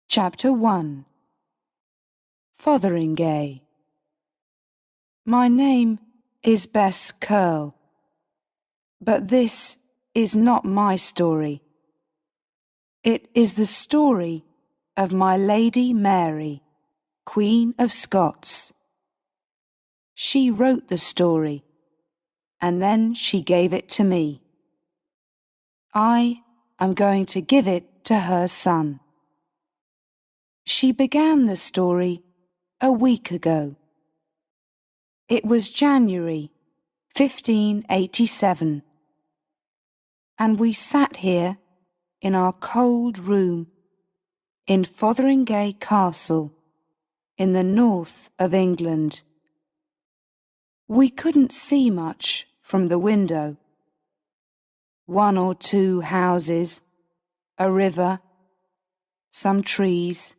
Chapter 1. Fotheringay. My name is Bess Curl, but this is not my story. It is the story of my Lady Mary, Queen of Scots. She wrote the story, and then she gave it to me. I am going to give it to her son. She began the story a week ago. It was January 1587, and we sat here in our cold room in Fotheringay Castle in the north of England. We couldn't see much from the window. 1 or 2 houses, a river, some trees,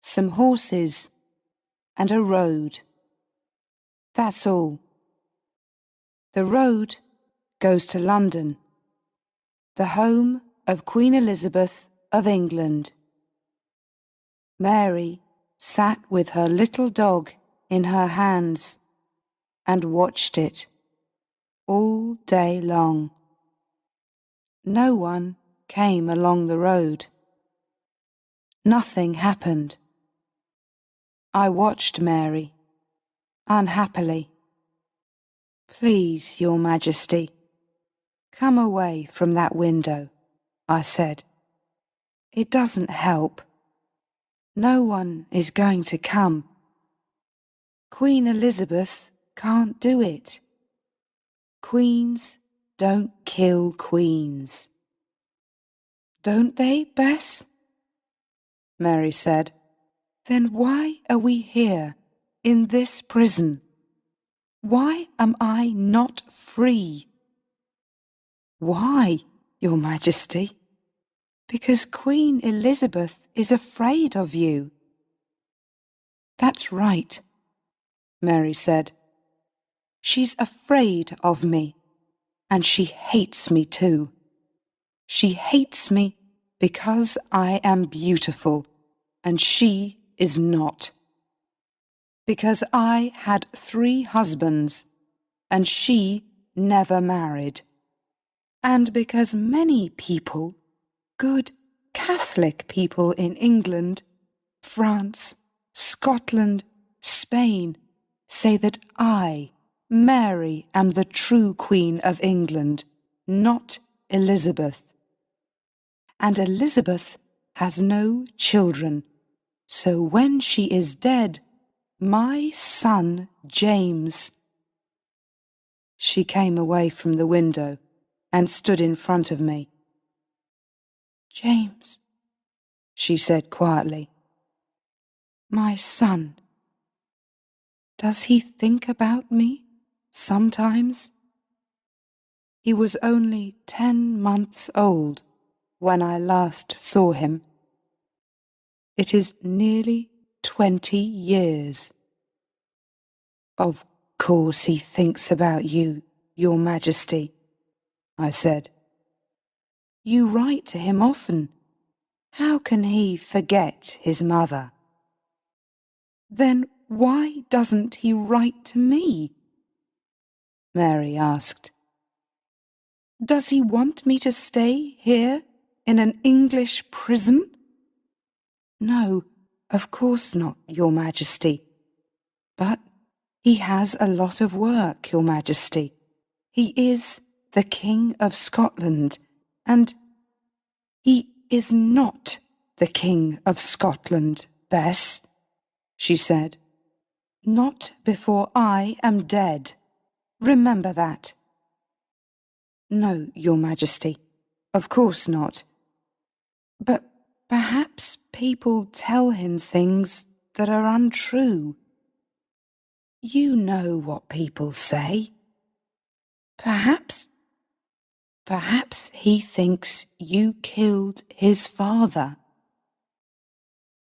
some horses, and a road. That's all. The road goes to London, the home of Queen Elizabeth of England. Mary sat with her little dog in her hands and watched it all day long. No one came along the road. Nothing happened. I watched Mary, unhappily. "Please, Your Majesty, come away from that window," I said. "It doesn't help. No one is going to come. Queen Elizabeth can't do it. Queens don't kill queens." "Don't they, Bess?" Mary said. "Then why are we here in this prison? Why am I not free?" "Why, Your Majesty? Because Queen Elizabeth is afraid of you." "That's right," Mary said. "She's afraid of me, and she hates me too. She hates me because I am beautiful, and she is not. Because I had 3 husbands, and she never married. And because many people, good Catholic people in England, France, Scotland, Spain, say that I, Mary, am the true Queen of England, not Elizabeth. And Elizabeth has no children, so when she is dead, my son James—" She came away from the window and stood in front of me. "James," she said quietly, "my son. Does he think about me sometimes? He was only 10 months old when I last saw him. It is nearly 20 years. Of course he thinks about you, Your Majesty," I said. "You write to him often. How can he forget his mother?" "Then why doesn't he write to me?" Mary asked. "Does he want me to stay here in an English prison?" "No, of course not, Your Majesty. But he has a lot of work, Your Majesty. He is the King of Scotland, and he is not the King of Scotland, Bess," she said. "Not before I am dead. Remember that." "No, Your Majesty, of course not. But perhaps people tell him things that are untrue. You know what people say. Perhaps he thinks you killed his father."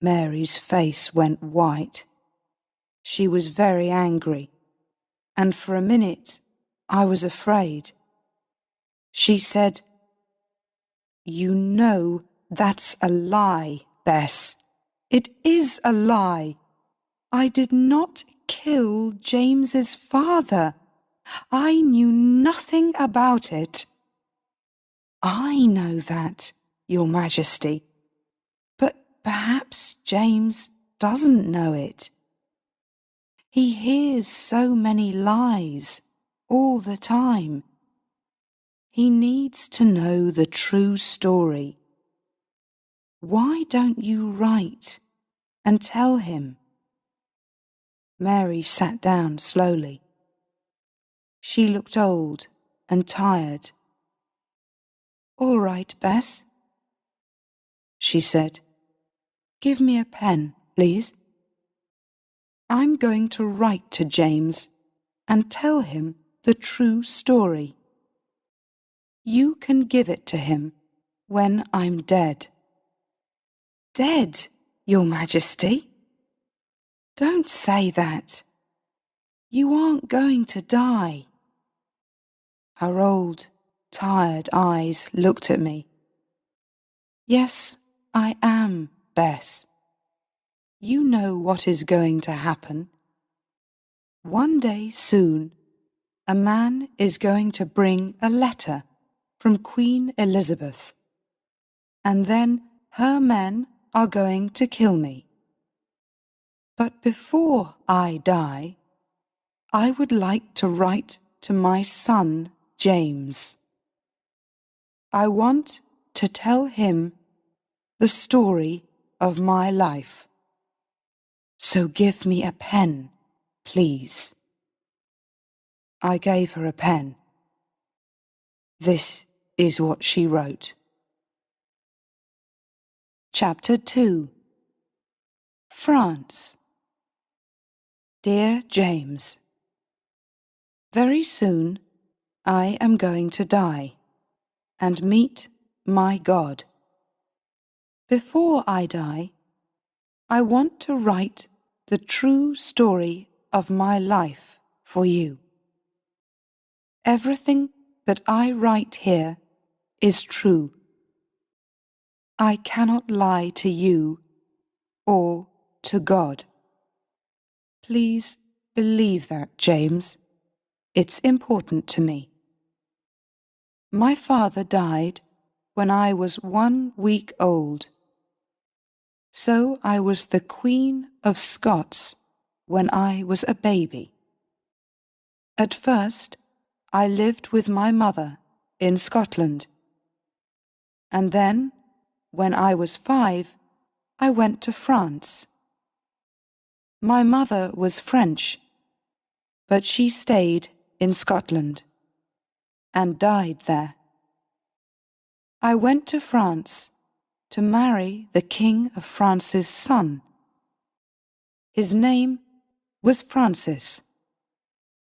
Mary's face went white. She was very angry, and for a minute I was afraid. She said, "You know that's a lie, Bess. It is a lie. I did not kill James's father. I knew nothing about it. I know that, Your Majesty, but perhaps James doesn't know it. He hears so many lies all the time. He needs to know the true story. Why don't you write and tell him? Mary sat down slowly. She looked old and tired. "All right, Bess," she said. "Give me a pen, please. I'm going to write to James and tell him the true story. You can give it to him when I'm dead." "Dead, Your Majesty? Don't say that. You aren't going to die." Her old, tired eyes looked at me. "Yes, I am, Bess. You know what is going to happen. One day soon, a man is going to bring a letter from Queen Elizabeth, and then her men are going to kill me. But before I die, I would like to write to my son, James. I want to tell him the story of my life. So give me a pen, please." I gave her a pen. This is what she wrote. Chapter 2. France. Dear James, very soon I am going to die and meet my God. Before I die, I want to write the true story of my life for you. Everything that I write here is true. I cannot lie to you or to God. Please believe that, James. It's important to me. My father died when I was 1 week old. So I was the Queen of Scots when I was a baby. At first, I lived with my mother in Scotland. And then, when I was 5, I went to France. My mother was French, but she stayed in Scotland and died there. I went to France to marry the King of France's son. His name was Francis,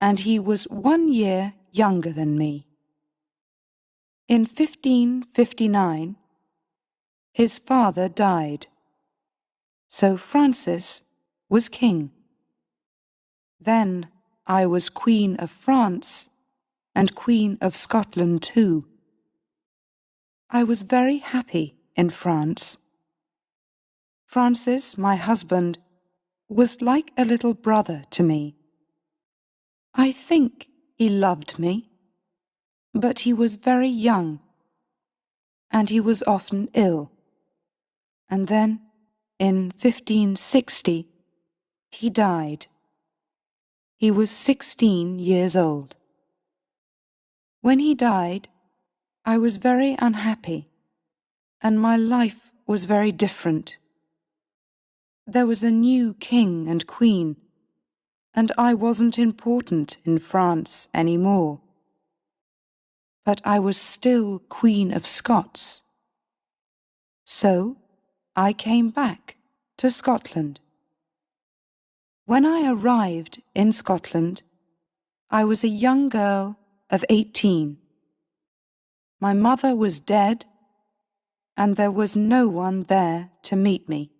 and he was 1 year younger than me. In 1559, his father died, so Francis was king. Then I was Queen of France and Queen of Scotland too. I was very happy in France. Francis, my husband, was like a little brother to me. I think he loved me, but he was very young, and he was often ill. And then, in 1560, he died. He was 16 years old. When he died, I was very unhappy, and my life was very different. There was a new king and queen, and I wasn't important in France anymore. But I was still Queen of Scots. So I came back to Scotland. When I arrived in Scotland, I was a young girl of 18. My mother was dead, and there was no one there to meet me.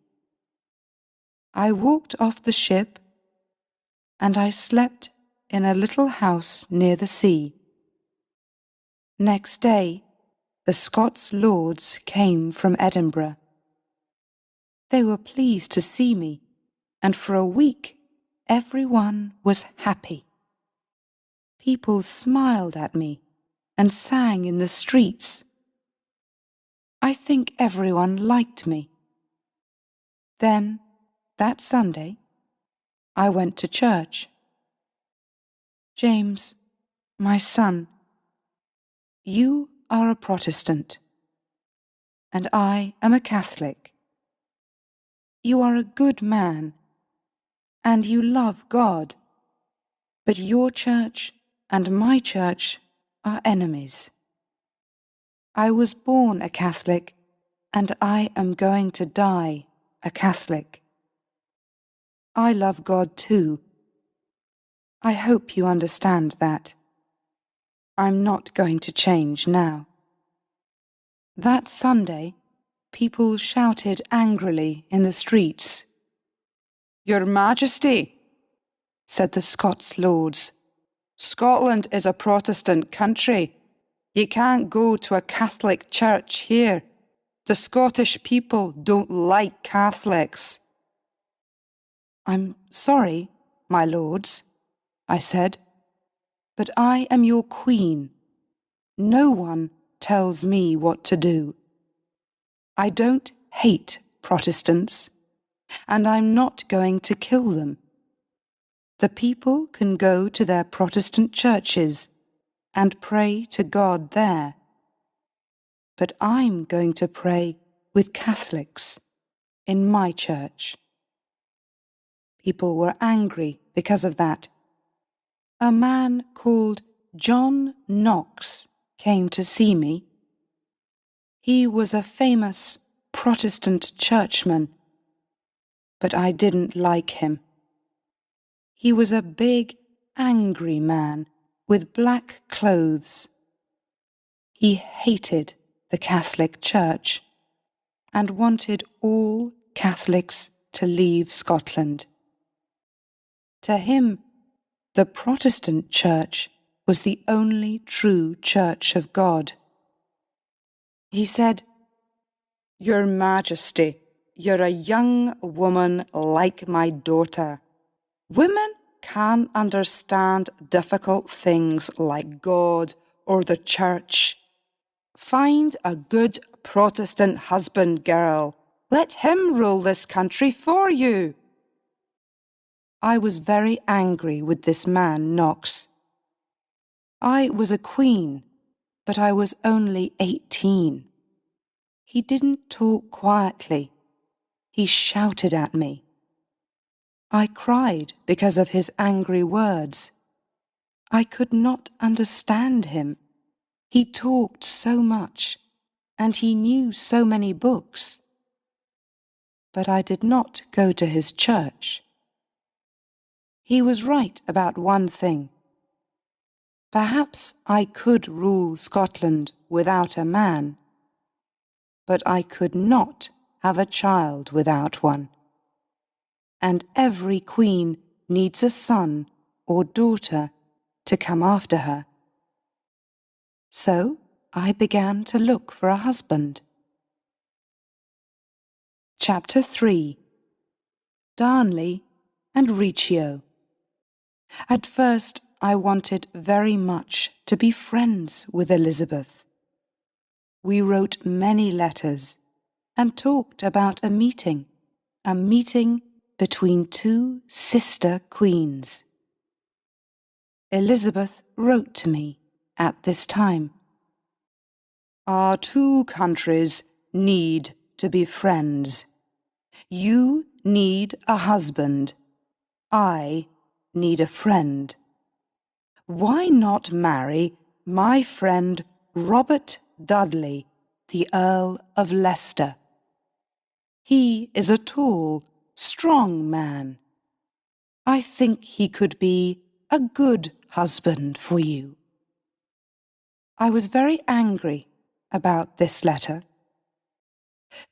I walked off the ship, and I slept in a little house near the sea. Next day, the Scots lords came from Edinburgh. They were pleased to see me, and for a week everyone was happy. People smiled at me and sang in the streets. I think everyone liked me. Then, that Sunday, I went to church. James, my son, you are a Protestant, and I am a Catholic. You are a good man, and you love God, but your church and my church are enemies. I was born a Catholic, and I am going to die a Catholic. I love God too. I hope you understand that. I'm not going to change now. That Sunday, people shouted angrily in the streets. "Your Majesty," said the Scots lords, "Scotland is a Protestant country. You can't go to a Catholic church here. The Scottish people don't like Catholics." "I'm sorry, my lords," I said, "but I am your queen. No one tells me what to do. I don't hate Protestants, and I'm not going to kill them. The people can go to their Protestant churches and pray to God there. But I'm going to pray with Catholics in my church." People were angry because of that. A man called John Knox came to see me. He was a famous Protestant churchman, but I didn't like him. He was a big, angry man with black clothes. He hated the Catholic Church and wanted all Catholics to leave Scotland. To him, the Protestant Church was the only true Church of God. He said, "Your Majesty, you're a young woman like my daughter. Women can't understand difficult things like God or the Church. Find a good Protestant husband, girl. Let him rule this country for you." I was very angry with this man, Knox. I was a queen, but I was only 18. He didn't talk quietly. He shouted at me. I cried because of his angry words. I could not understand him. He talked so much, and he knew so many books. But I did not go to his church. He was right about one thing. Perhaps I could rule Scotland without a man, but I could not have a child without one. And every queen needs a son or daughter to come after her. So I began to look for a husband. Chapter 3. Darnley and Riccio. At first I wanted very much to be friends with Elizabeth. We wrote many letters and talked about a meeting between two sister queens. Elizabeth wrote to me at this time. "Our two countries need to be friends. You need a husband. I need a friend. Why not marry my friend Robert Dudley, the Earl of Leicester? He is a tall, strong man. I think he could be a good husband for you." I was very angry about this letter.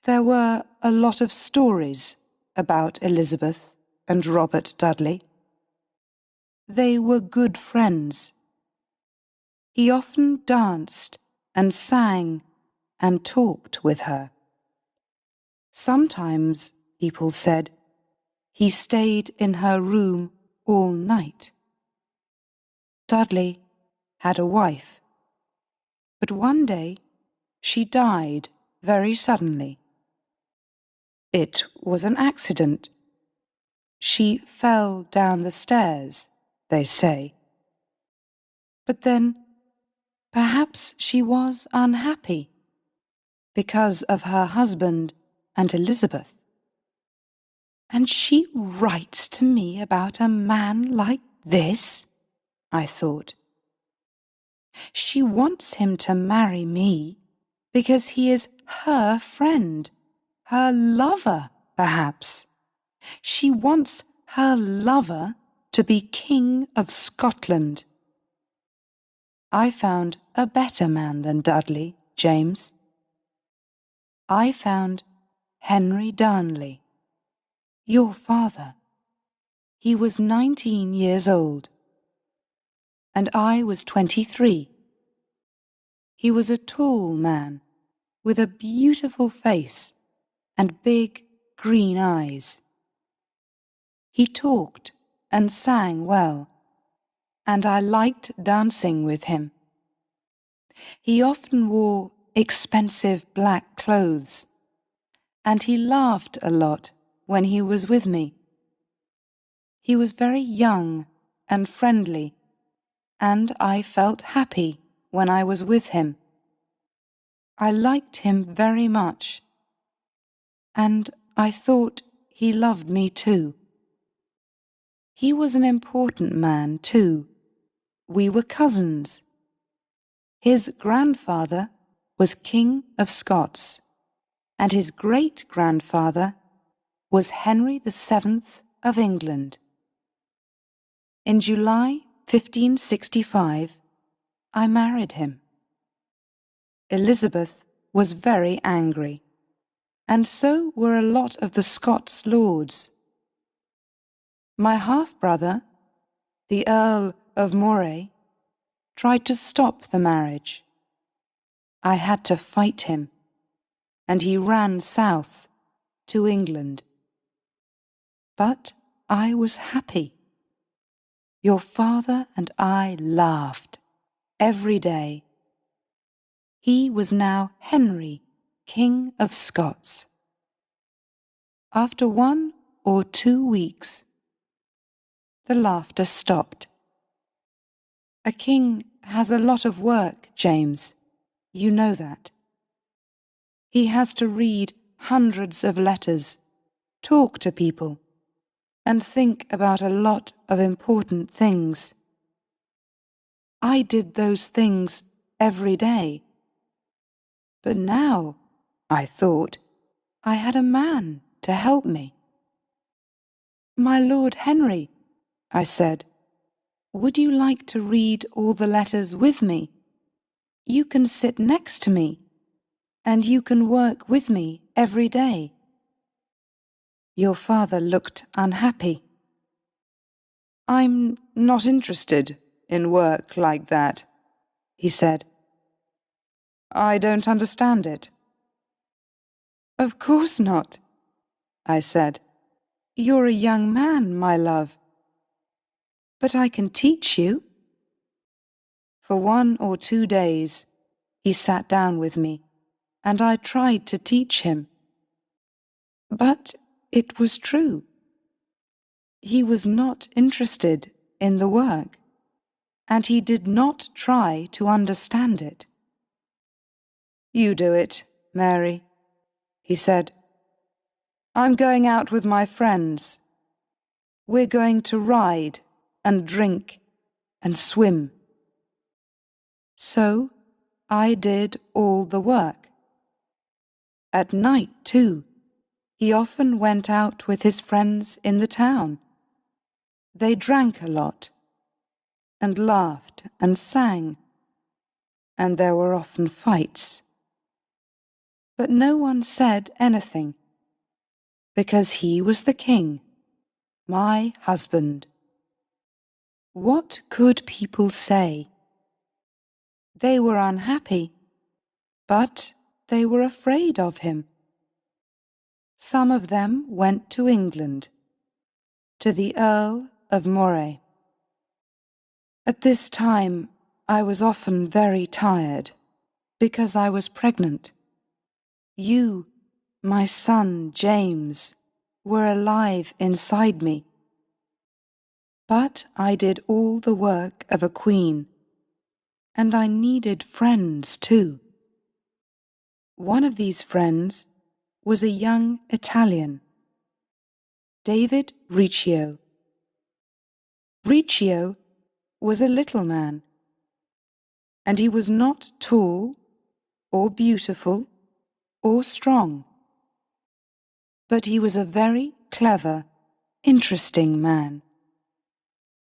There were a lot of stories about Elizabeth and Robert Dudley. They were good friends. He often danced and sang and talked with her. Sometimes people said. He stayed in her room all night. Dudley had a wife, but one day she died very suddenly. It was an accident. She fell down the stairs, they say. But then, perhaps she was unhappy because of her husband and Elizabeth. And she writes to me about a man like this, I thought. She wants him to marry me because he is her friend, her lover, perhaps. She wants her lover to be King of Scotland. I found a better man than Dudley, James. I found Henry Darnley, your father. He was 19 years old, and I was 23. He was a tall man with a beautiful face and big green eyes. He talked and sang well, and I liked dancing with him. He often wore expensive black clothes, and he laughed a lot when he was with me. He was very young and friendly, and I felt happy when I was with him. I liked him very much, and I thought he loved me too. He was an important man too. We were cousins. His grandfather was King of Scots, and his great-grandfather was Henry VII of England. In July 1565, I married him. Elizabeth was very angry, and so were a lot of the Scots lords. My half-brother, the Earl of Moray, tried to stop the marriage. I had to fight him, and he ran south to England. But I was happy. Your father and I laughed every day. He was now Henry, King of Scots. After 1 or 2 weeks, the laughter stopped. A king has a lot of work, James. You know that. He has to read hundreds of letters, talk to people, and think about a lot of important things. I did those things every day. But now, I thought, I had a man to help me. My Lord Henry, I said, would you like to read all the letters with me? You can sit next to me, and you can work with me every day. Your father looked unhappy. I'm not interested in work like that, he said. I don't understand it. Of course not, I said. You're a young man, my love. But I can teach you. For 1 or 2 days, he sat down with me, and I tried to teach him. But it was true. He was not interested in the work, and he did not try to understand it. You do it, Mary, he said. I'm going out with my friends. We're going to ride and drink and swim. So I did all the work. At night, too, he often went out with his friends in the town. They drank a lot, and laughed and sang, and there were often fights. But no one said anything, because he was the king, my husband. What could people say? They were unhappy, but they were afraid of him. Some of them went to England, to the Earl of Moray. At this time I was often very tired, because I was pregnant. You, my son James, were alive inside me. But I did all the work of a queen, and I needed friends too. One of these friends was a young Italian, David Riccio. Riccio was a little man, and he was not tall or beautiful or strong, but he was a very clever, interesting man.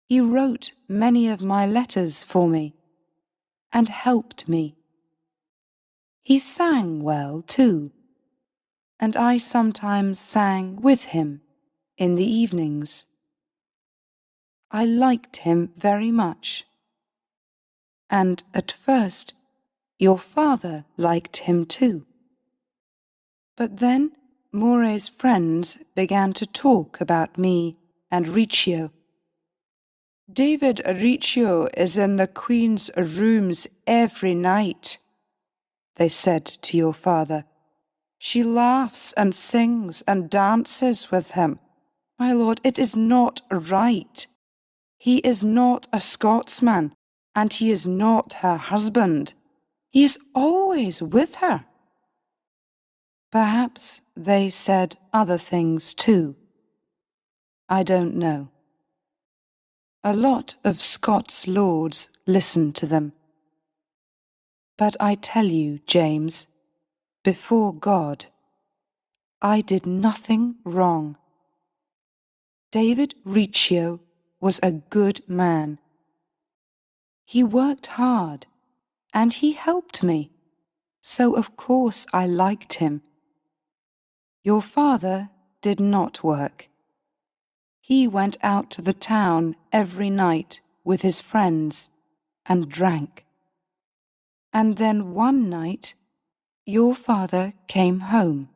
He wrote many of my letters for me and helped me. He sang well too, and I sometimes sang with him in the evenings. I liked him very much, and at first your father liked him too. But then Moray's friends began to talk about me and Riccio. David Riccio is in the Queen's rooms every night, they said to your father. She laughs and sings and dances with him. My lord, it is not right. He is not a Scotsman, and he is not her husband. He is always with her. Perhaps they said other things too. I don't know. A lot of Scots lords listened to them. But I tell you, James, before God, I did nothing wrong. David Riccio was a good man. He worked hard, and he helped me, so of course I liked him. Your father did not work. He went out to the town every night with his friends and drank. And then one night, your father came home.